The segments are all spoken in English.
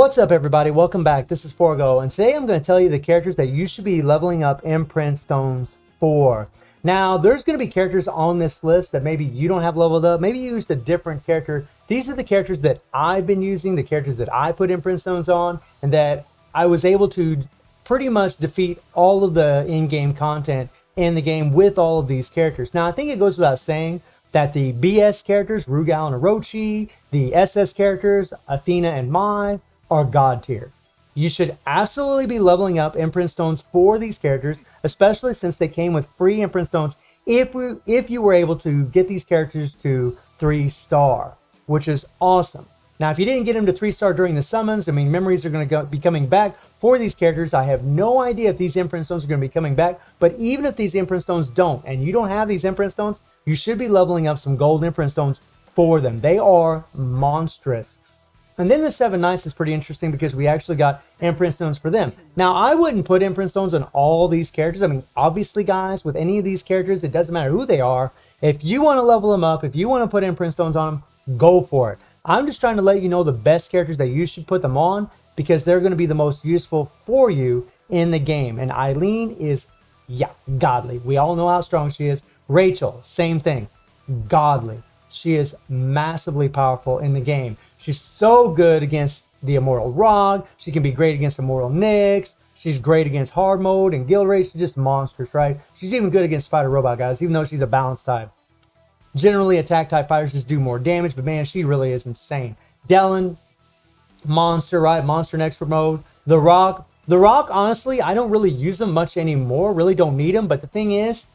What's up, everybody? Welcome back. This is Forgo, and today I'm going to tell you the characters that you should be leveling up imprint stones for. Now, there's going to be characters on this list that maybe you don't have leveled up. Maybe you used a different character. These are the characters that I've been using, the characters that I put imprint stones on, and that I was able to pretty much defeat all of the in-game content in the game with all of these characters. Now, I think it goes without saying that the BS characters, Rugal and Orochi, the SS characters, Athena and Mai, are god tier. You should absolutely be leveling up imprint stones for these characters, especially since they came with free imprint stones if you were able to get these characters to 3-star, which is awesome. Now, if you didn't get them to 3-star during the summons, I mean, memories are going to be coming back for these characters. I have no idea if these imprint stones are going to be coming back, but even if these imprint stones don't, and you don't have these imprint stones, you should be leveling up some gold imprint stones for them. They are monstrous. And then the 7 Knights is pretty interesting because we actually got imprint stones for them. Now, I wouldn't put imprint stones on all these characters. I mean, obviously, guys, with any of these characters, it doesn't matter who they are. If you want to level them up, if you want to put imprint stones on them, go for it. I'm just trying to let you know the best characters that you should put them on because they're going to be the most useful for you in the game. And Eileen is, yeah, godly. We all know how strong she is. Rachel, same thing, godly. She is massively powerful in the game. She's so good against the Immortal Rog. She can be great against Immortal Nyx. She's great against hard mode and guild raid. She's just monstrous, right? She's even good against fighter robot guys, even though she's a balanced type. Generally, attack type fighters just do more damage, but man, she really is insane. Dellen, monster, right? Monster in expert mode. The Rock, honestly, I don't really use him much anymore. Really don't need him, but the thing is,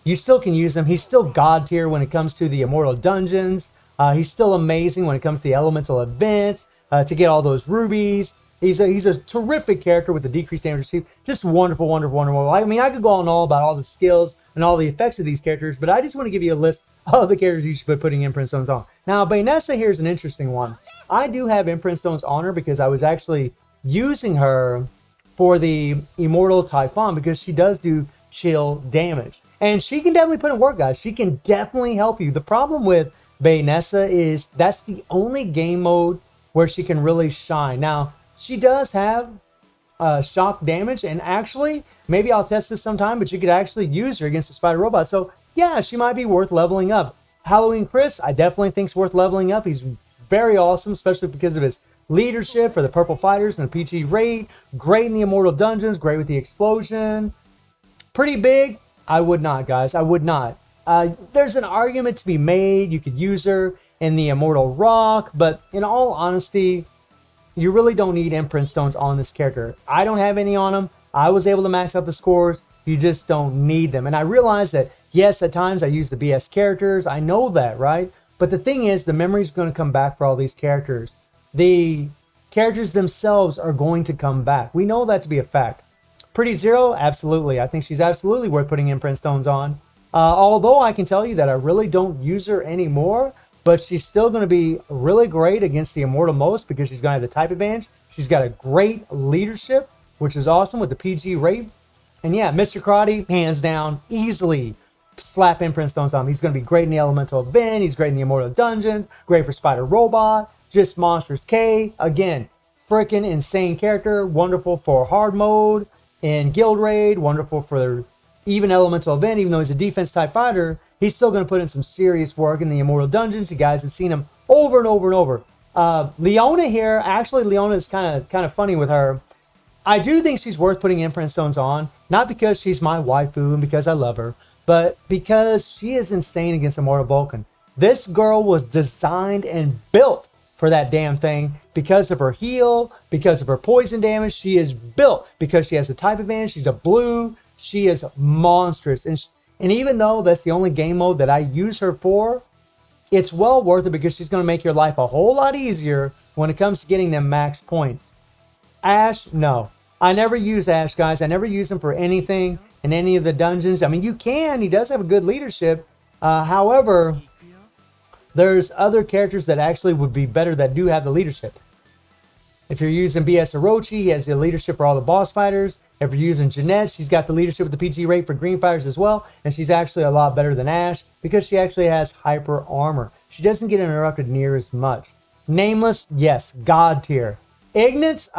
you still can use him. He's still god tier when it comes to the Immortal Dungeons. He's still amazing when it comes to the Elemental events, to get all those rubies. He's a terrific character with the decreased damage received. Just wonderful, wonderful, wonderful. I mean, I could go on and all about all the skills and all the effects of these characters, but I just want to give you a list of the characters you should be putting imprint stones on. Now, Vanessa here is an interesting one. I do have imprint stones on her because I was actually using her for the Immortal Typhon because she does do chill damage. And she can definitely put in work, guys. She can definitely help you. The problem with Vanessa is that's the only game mode where she can really shine. Now, she does have shock damage, and actually, maybe I'll test this sometime, but you could actually use her against the spider robot. So, yeah, she might be worth leveling up. Halloween Chris, I definitely think is worth leveling up. He's very awesome, especially because of his leadership for the Purple Fighters and the PG raid. Great in the Immortal Dungeons, great with the explosion. Pretty big. I would not, guys. I would not. There's an argument to be made. You could use her in the Immortal Rock, but in all honesty, you really don't need imprint stones on this character. I don't have any on him. I was able to max out the scores. You just don't need them. And I realize that, yes, at times I use the BS characters. I know that, right? But the thing is, the memory's going to come back for all these characters. The characters themselves are going to come back. We know that to be a fact. Pretty Zero, absolutely. I think she's absolutely worth putting imprint stones on. Although I can tell you that I really don't use her anymore, but she's still going to be really great against the Immortal Most because she's going to have the type advantage. She's got a great leadership, which is awesome with the PG rate. And yeah, Mr. Karate, hands down, easily slap imprint stones on him. He's going to be great in the Elemental event. He's great in the Immortal Dungeons. Great for Spider Robot. Just monstrous K. Again, freaking insane character. Wonderful for hard mode. In Guild Raid, wonderful for even Elemental Event. Even though he's a defense type fighter, he's still going to put in some serious work in the Immortal Dungeons. You guys have seen him over and over and over. Leona here, actually Leona is kind of funny with her. I do think she's worth putting imprint stones on, not because she's my waifu and because I love her, but because she is insane against Immortal Vulcan. This girl was designed and built for that damn thing because of her heal, because of her poison damage. She is built because she has a type advantage. She's a blue. She is monstrous. And even though that's the only game mode that I use her for, it's well worth it because she's going to make your life a whole lot easier when it comes to getting them max points. Ash, no. I never use Ash, guys. I never use him for anything in any of the dungeons. I mean, you can. He does have a good leadership. However, there's other characters that actually would be better that do have the leadership. If you're using BS Orochi, he has the leadership for all the boss fighters. If you're using Jeanette, she's got the leadership with the PG rate for green fighters as well. And she's actually a lot better than Ash because she actually has hyper armor. She doesn't get interrupted near as much. Nameless, yes, god tier. Ignis,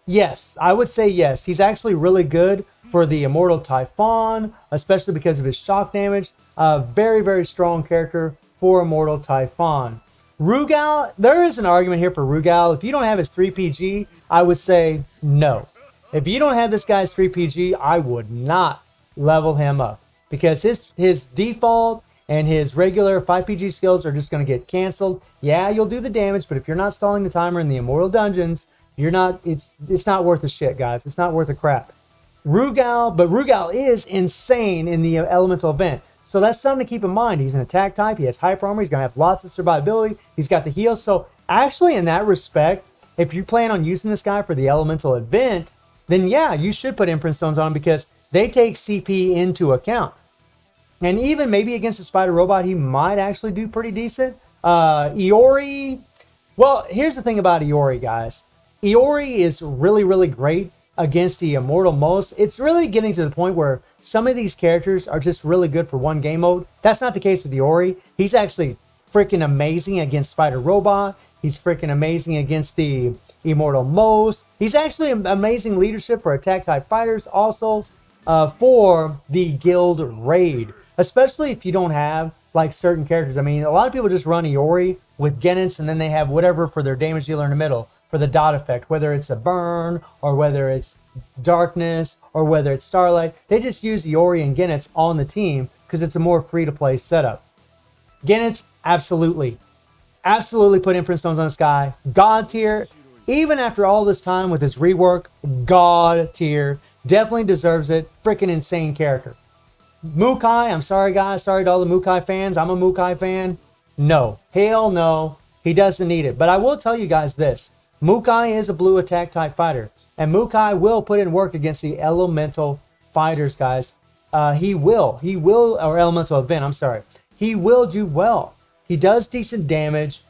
yes, I would say yes. He's actually really good for the Immortal Typhon, especially because of his shock damage. Very, very strong character for Immortal Typhon. Rugal, there is an argument here for Rugal. If you don't have his 3PG, I would say no. If you don't have this guy's 3PG, I would not level him up. Because his default and his regular 5PG skills are just going to get canceled. Yeah, you'll do the damage, but if you're not stalling the timer in the Immortal Dungeons, you're not. It's not worth the shit, guys. It's not worth the crap. Rugal, but Rugal is insane in the elemental event. So that's something to keep in mind. He's an attack type. He has hyper armor. He's going to have lots of survivability. He's got the heal. So actually, in that respect, if you plan on using this guy for the elemental event, then yeah, you should put imprint stones on him because they take CP into account. And even maybe against a spider robot, he might actually do pretty decent. Iori, well, here's the thing about Iori, guys. Iori is really, really great against the Immortal most. It's really getting to the point where some of these characters are just really good for one game mode. That's not the case with Iori. He's actually freaking amazing against Spider Robot. He's freaking amazing against the Immortal most. He's actually amazing leadership for attack type fighters. Also for the guild raid. Especially if you don't have like certain characters. I mean, a lot of people just run Iori with Genets and then they have whatever for their damage dealer in the middle. For the dot effect, whether it's a burn or whether it's darkness or whether it's starlight, they just use Iori and Genets on the team because it's a more free-to-play setup. Genets, absolutely put imprint stones on this guy. God tier, even after all this time with his rework, God tier, definitely deserves it. Freaking insane character. Mukhai, I'm sorry guys, sorry to all the Mukhai fans. I'm a Mukhai fan. No, hell no, he doesn't need it. But I will tell you guys this. Mukhai is a blue attack type fighter, and Mukhai will put in work against the elemental fighters, guys. He will, or elemental event, I'm sorry. He will do well. He does decent damage,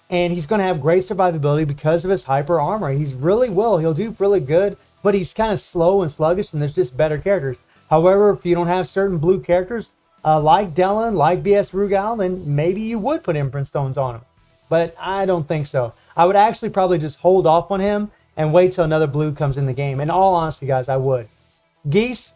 and he's going to have great survivability because of his hyper armor. He's really will. He'll do really good, but he's kind of slow and sluggish, and there's just better characters. However, if you don't have certain blue characters, like Dylan, like BS Rugal, then maybe you would put imprint stones on him. But I don't think so. I would actually probably just hold off on him and wait till another blue comes in the game. In all honesty, guys, I would. Geese.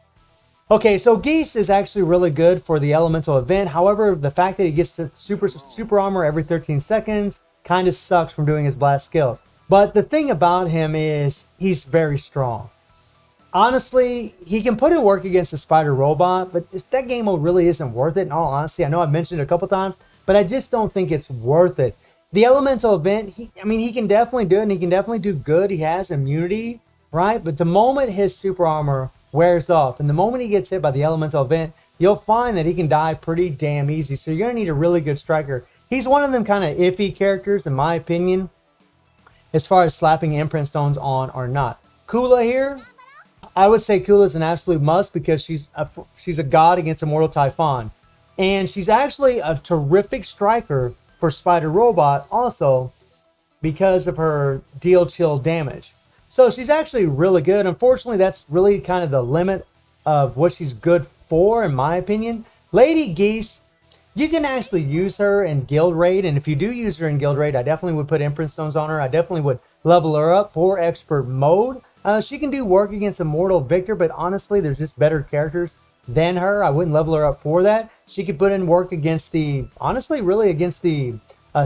Okay, so Geese is actually really good for the elemental event. However, the fact that he gets the super armor every 13 seconds kind of sucks from doing his blast skills. But the thing about him is he's very strong. Honestly, he can put in work against the spider robot, but that game mode really isn't worth it. In all honesty, I know I've mentioned it a couple times, but I just don't think it's worth it. The elemental event, he can definitely do it, and he can definitely do good. He has immunity, right? But the moment his super armor wears off, and the moment he gets hit by the elemental event, you'll find that he can die pretty damn easy. So you're going to need a really good striker. He's one of them kind of iffy characters, in my opinion, as far as slapping imprint stones on or not. Kula here, I would say Kula is an absolute must because she's a god against Immortal Typhon. And she's actually a terrific striker for Spider Robot also because of her deal chill damage. So she's actually really good. Unfortunately, that's really kind of the limit of what she's good for, in my opinion. Lady Geese, you can actually use her in Guild Raid, and if you do use her in Guild Raid, I definitely would put imprint stones on her. I definitely would level her up for expert mode. She can do work against Immortal Victor, but honestly, there's just better characters than her. I wouldn't level her up for that. She could put in work against the, honestly, really against the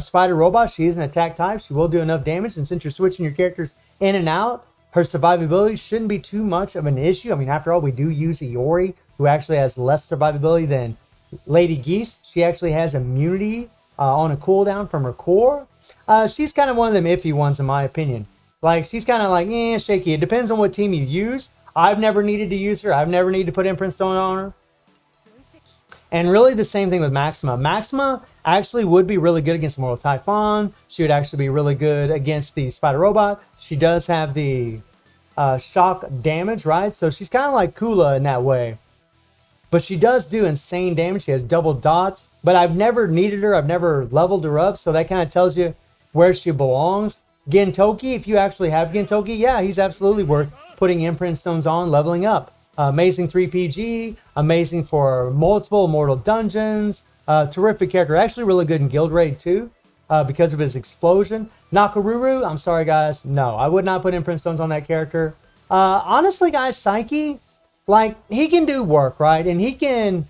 Spider Robot. She is an attack type. She will do enough damage, and since you're switching your characters in and out, her survivability shouldn't be too much of an issue. I mean, after all, we do use Iori, who actually has less survivability than Lady Geese. She actually has immunity on a cooldown from her core. She's kind of one of them iffy ones, in my opinion. Like, she's kind of like, shaky. It depends on what team you use. I've never needed to use her. I've never needed to put imprint stone on her. And really the same thing with Maxima. Maxima actually would be really good against Immortal Typhon. She would actually be really good against the Spider Robot. She does have the shock damage, right? So she's kind of like Kula in that way. But she does do insane damage. She has double dots. But I've never needed her. I've never leveled her up. So that kind of tells you where she belongs. Gentoki, if you actually have Gentoki, yeah, he's absolutely worth putting imprint stones on, leveling up. Amazing 3PG, amazing for multiple Immortal Dungeons, terrific character. Actually really good in Guild Raid too, because of his explosion. Nakaruru, I'm sorry guys, no, I would not put imprint stones on that character. Honestly guys, Psyche, like, he can do work, right? And he can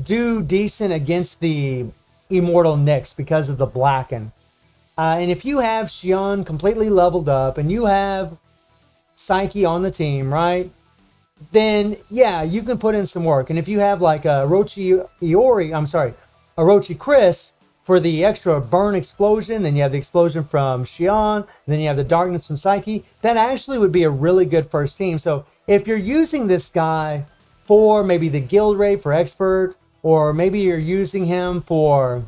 do decent against the Immortal Nyx because of the Blacken. And if you have Shion completely leveled up and you have Psyche on the team, right? Then, yeah, you can put in some work. And if you have like a Orochi Chris for the extra burn explosion, then you have the explosion from Shion, then you have the darkness from Psyche, that actually would be a really good first team. So if you're using this guy for maybe the guild raid for expert, or maybe you're using him for,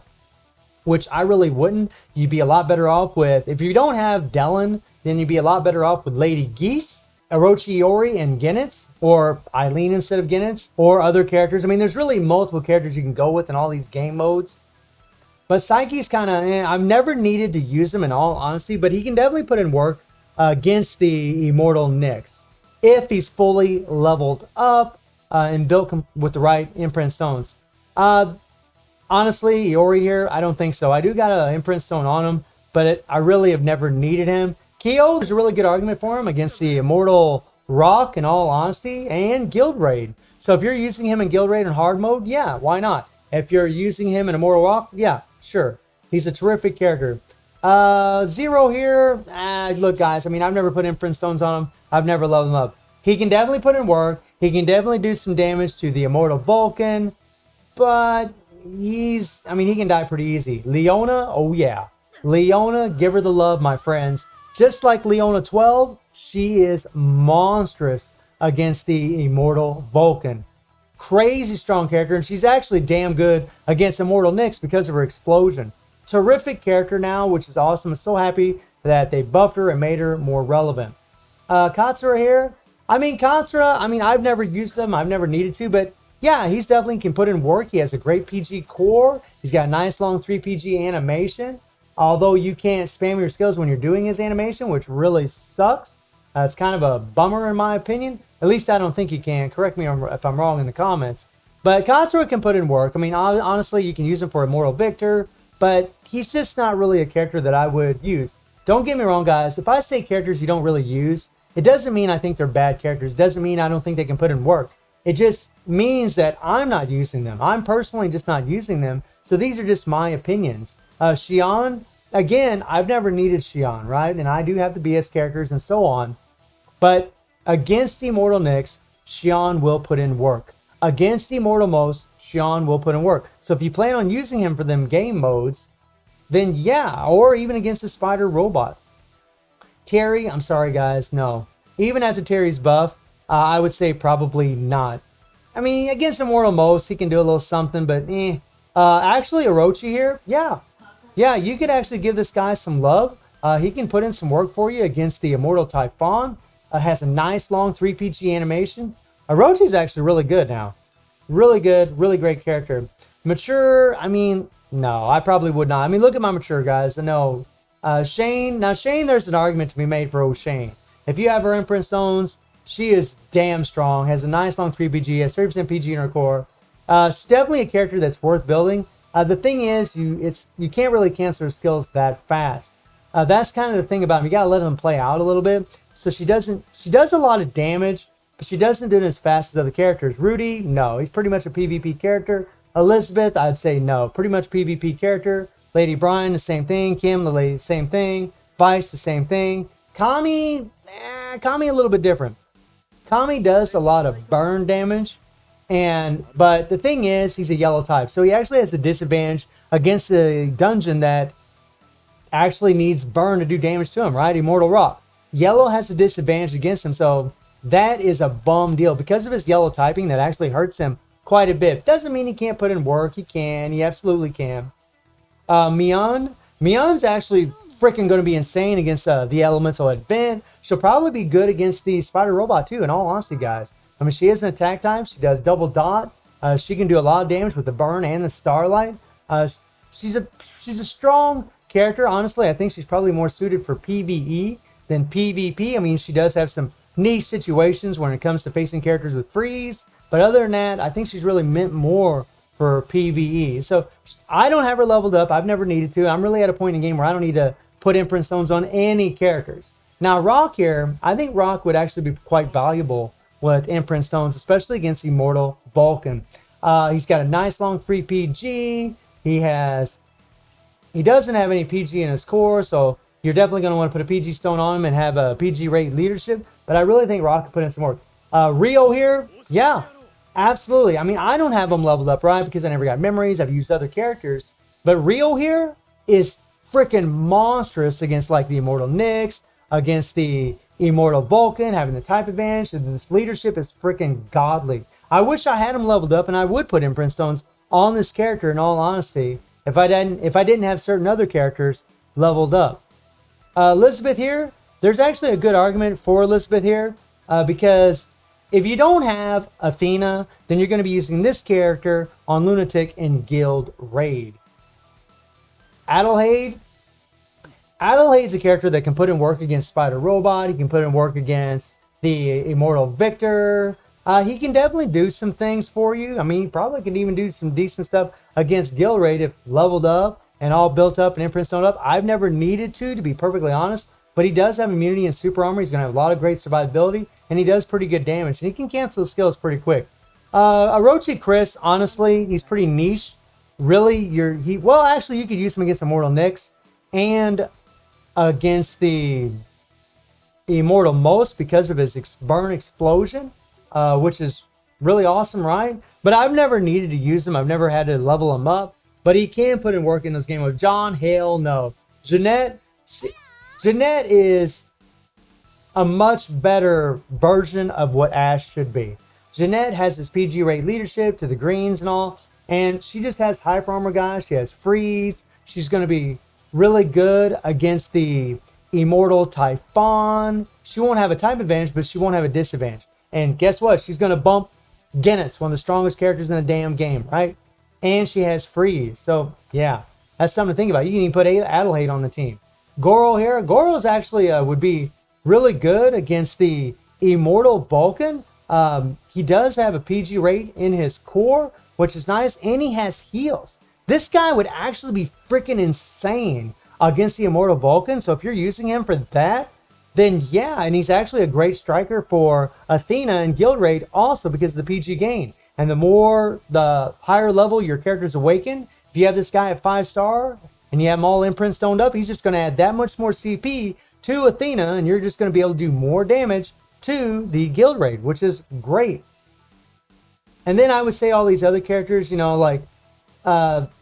which I really wouldn't, you'd be a lot better off with, if you don't have Dellen, then you'd be a lot better off with Lady Geese, Orochiori, and Genitz, or Eileen instead of Genitz, or other characters. I mean, there's really multiple characters you can go with in all these game modes. But Psyche's kind of, I've never needed to use him in all honesty, but he can definitely put in work against the Immortal Nyx if he's fully leveled up and built with the right imprint stones. Honestly, Iori here, I don't think so. I do got an imprint stone on him, but I really have never needed him. Kyo, there's a really good argument for him against the Immortal Rock, in all honesty, and Guild Raid. So if you're using him in Guild Raid in hard mode, yeah, why not? If you're using him in Immortal Rock, yeah, sure. He's a terrific character. Zero here, look guys, I mean, I've never put imprint stones on him. I've never leveled him up. He can definitely put in work. He can definitely do some damage to the Immortal Vulcan, but he can die pretty easy. Leona, oh yeah. Leona, give her the love, my friends. Just like Leona 12, she is monstrous against the Immortal Vulcan. Crazy strong character, and she's actually damn good against Immortal Nyx because of her explosion. Terrific character now, which is awesome. I'm so happy that they buffed her and made her more relevant. Katsura here. Katsura, I've never used him. I've never needed to, but yeah, he's definitely can put in work. He has a great PG core. He's got a nice long 3 PG animation. Although you can't spam your skills when you're doing his animation, which really sucks. It's kind of a bummer in my opinion. At least I don't think you can. Correct me if I'm wrong in the comments. But Katsura can put in work. Honestly, you can use him for Immortal Victor, but he's just not really a character that I would use. Don't get me wrong, guys. If I say characters you don't really use, it doesn't mean I think they're bad characters. It doesn't mean I don't think they can put in work. It just means that I'm not using them. I'm personally just not using them. So these are just my opinions. Shion, again, I've never needed Shion, right? And I do have the BS characters and so on. But against Immortal Nyx, Shion will put in work. Against Immortal Most, Shion will put in work. So if you plan on using him for them game modes, then yeah, or even against the Spider Robot. Terry, I'm sorry guys, no. Even after Terry's buff, I would say probably not. Against Immortal Most, he can do a little something, but actually, Orochi here, yeah. Yeah, you could actually give this guy some love. He can put in some work for you against the Immortal Typhon. Has a nice long 3 PG animation. Orochi's actually really good now. Really good, really great character. Mature, no, I probably would not. Look at my mature guys. No. Shane, now Shane, there's an argument to be made for Shane. If you have her imprint stones, she is damn strong. Has a nice long 3 PG, has 30% PG in her core. She's definitely a character that's worth building. The thing is, you can't really cancel her skills that fast. That's kind of the thing about him. You gotta let them play out a little bit. So she does a lot of damage, but she doesn't do it as fast as other characters. Rudy, no, he's pretty much a PvP character. Elizabeth, I'd say no, pretty much PvP character. Lady Brian, the same thing. Kim, the lady, same thing. Vice, the same thing. Kami, Kami a little bit different. Kami does a lot of burn damage. But the thing is, he's a yellow type. So he actually has a disadvantage against the dungeon that actually needs burn to do damage to him, right? Immortal Rock. Yellow has a disadvantage against him, so that is a bum deal. Because of his yellow typing, that actually hurts him quite a bit. Doesn't mean he can't put in work. He can. He absolutely can. Mion's actually freaking going to be insane against the Elemental Advent. She'll probably be good against the Spider Robot too, in all honesty, guys. She is an attack type. She does double dot. She can do a lot of damage with the burn and the starlight. She's a strong character. Honestly, I think she's probably more suited for PvE than PvP. She does have some niche situations when it comes to facing characters with freeze. But other than that, I think she's really meant more for PvE. So I don't have her leveled up. I've never needed to. I'm really at a point in the game where I don't need to put imprint stones on any characters. Now Rock here, I think Rock would actually be quite valuable with imprint stones, especially against Immortal Vulcan. He's got a nice long 3 PG. He doesn't have any PG in his core, so you're definitely going to want to put a PG stone on him and have a PG rate leadership. But I really think Rock could put in some work. Rio here, yeah, absolutely. I mean, I don't have him leveled up, right? Because I never got memories. I've used other characters. But Rio here is freaking monstrous against like the Immortal Nyx, against the Immortal Vulcan, having the type advantage. And this leadership is freaking godly. I wish I had him leveled up, and I would put imprint stones on this character in all honesty if I didn't have certain other characters leveled up. Elizabeth here, there's actually a good argument for Elizabeth here because if you don't have Athena, then you're going to be using this character on Lunatic in Guild Raid. Adelheid. Adelheid's a character that can put in work against Spider Robot. He can put in work against the Immortal Victor. He can definitely do some things for you. I mean, he probably can even do some decent stuff against Guild Raid if leveled up and all built up and imprint stoned up. I've never needed to be perfectly honest. But he does have immunity and super armor. He's going to have a lot of great survivability. And he does pretty good damage. And he can cancel the skills pretty quick. Orochi Chris, honestly, he's pretty niche. Really, well, actually, you could use him against Immortal Nyx. And against the Immortal Most because of his burn explosion. Which is really awesome, right? But I've never needed to use him. I've never had to level him up. But he can put in work in this game. With John, hell no. Jeanette is a much better version of what Ash should be. Jeanette has this PG rate leadership to the greens and all, and she just has hyper armor guys. She has freeze. She's going to be really good against the Immortal Typhon. She won't have a type advantage, but she won't have a disadvantage. And guess what? She's going to bump Genetz, one of the strongest characters in the damn game, right? And she has freeze. So, yeah, that's something to think about. You can even put Adelheid on the team. Goro here. Goro's actually would be really good against the Immortal Vulcan. He does have a PG rate in his core, which is nice, and he has heals. This guy would actually be freaking insane against the Immortal Vulcan. So if you're using him for that, then yeah, and he's actually a great striker for Athena and Guild Raid also because of the PG gain. And the higher level your character's awakened, if you have this guy at 5-star, and you have them all imprint stoned up, he's just going to add that much more CP to Athena, and you're just going to be able to do more damage to the Guild Raid, which is great. And then I would say all these other characters, you know, like,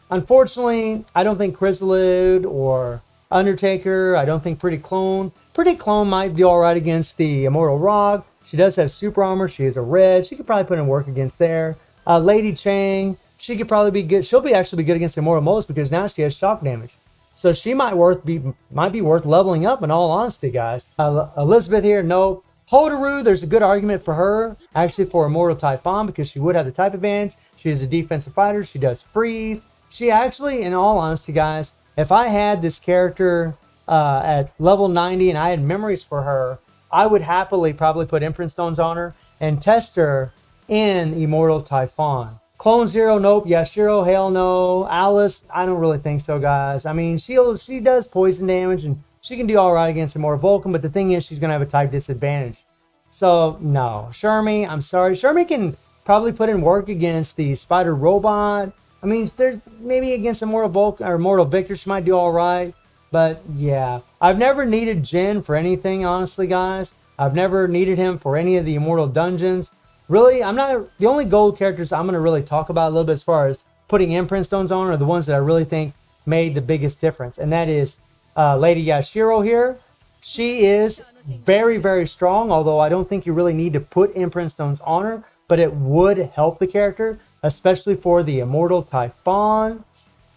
unfortunately, I don't think Chrysalid or Undertaker, I don't think Pretty Clone. Pretty Clone might be alright against the Immortal Rock. She does have super armor, she is a red, she could probably put in work against there. Lady Chang, she could probably be good. She'll actually be good against Immortal Most because now she has shock damage. So she might be worth leveling up in all honesty, guys. Elizabeth here, no. Hotaru, there's a good argument for her, actually for Immortal Typhon because she would have the type advantage. She is a defensive fighter. She does freeze. She actually, in all honesty, guys, if I had this character at level 90 and I had memories for her, I would happily probably put imprint stones on her and test her in Immortal Typhon. Clone Zero, nope. Yashiro, hell no. Alice, I don't really think so, guys. I mean, she does poison damage, and she can do all right against Immortal Vulcan, but the thing is, she's going to have a type disadvantage. So, no. Shermie, I'm sorry. Shermie can probably put in work against the Spider Robot. I mean, there's maybe against Immortal Vulcan or Immortal Victor, she might do all right. But, yeah. I've never needed Jin for anything, honestly, guys. I've never needed him for any of the Immortal Dungeons. Really, the only gold characters I'm going to really talk about a little bit as far as putting imprint stones on are the ones that I really think made the biggest difference. And that is Lady Yashiro here. She is very, very strong, although I don't think you really need to put imprint stones on her. But it would help the character, especially for the Immortal Typhon.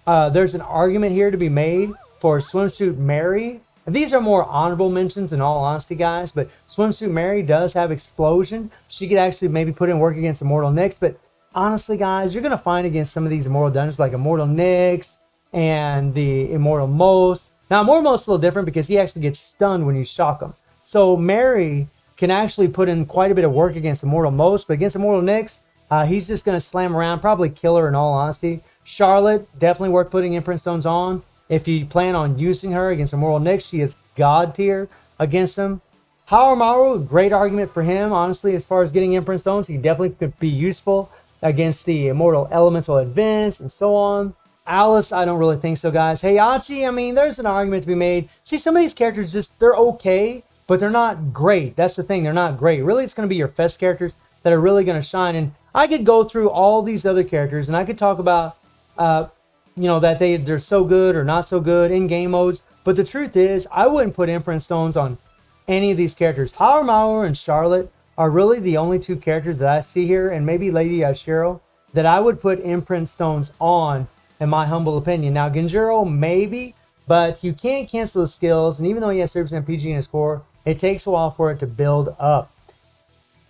There's an argument here to be made for Swimsuit Mary. These are more honorable mentions in all honesty, guys, but Swimsuit Mary does have explosion. She could actually maybe put in work against Immortal Nyx, but honestly, guys, you're going to find against some of these Immortal Dungeons like Immortal Nyx and the Immortal Most. Now, Immortal Most is a little different because he actually gets stunned when you shock him. So Mary can actually put in quite a bit of work against Immortal Most, but against Immortal Nyx, he's just going to slam around, probably kill her in all honesty. Charlotte, definitely worth putting imprint stones on. If you plan on using her against Immortal Nyx, she is God tier against him. Harumaru, great argument for him, honestly, as far as getting imprint stones. He definitely could be useful against the Immortal Elemental Advance and so on. Alice, I don't really think so, guys. Heihachi, I mean, there's an argument to be made. See, some of these characters just, they're okay, but they're not great. That's the thing, they're not great. Really, it's going to be your Fest characters that are really going to shine. And I could go through all these other characters, and I could talk about, you know, that they're so good or not so good in game modes. But the truth is, I wouldn't put imprint stones on any of these characters. Harumaru and Charlotte are really the only two characters that I see here, and maybe Lady Yashiro, that I would put imprint stones on, in my humble opinion. Now, Genjuro, maybe, but you can't cancel the skills, and even though he has 30% PG in his core, it takes a while for it to build up.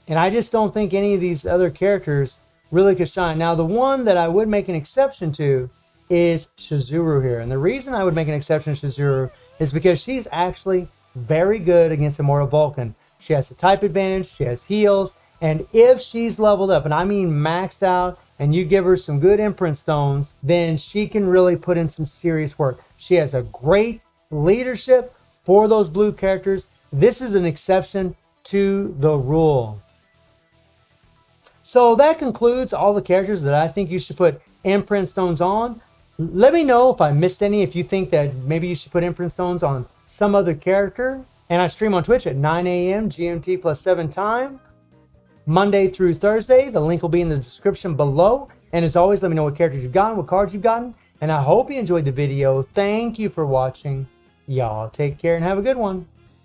And I just don't think any of these other characters really could shine. Now, the one that I would make an exception to is Shizuru here. And the reason I would make an exception to Shizuru is because she's actually very good against Immortal Vulcan. She has the type advantage, she has heals, and if she's leveled up, and I mean maxed out, and you give her some good imprint stones, then she can really put in some serious work. She has a great leadership for those blue characters. This is an exception to the rule. So that concludes all the characters that I think you should put imprint stones on. Let me know if I missed any, if you think that maybe you should put imprint stones on some other character. And I stream on Twitch at 9 a.m. GMT plus 7 time, Monday through Thursday. The link will be in the description below. And as always, let me know what characters you've gotten, what cards you've gotten. And I hope you enjoyed the video. Thank you for watching. Y'all take care and have a good one.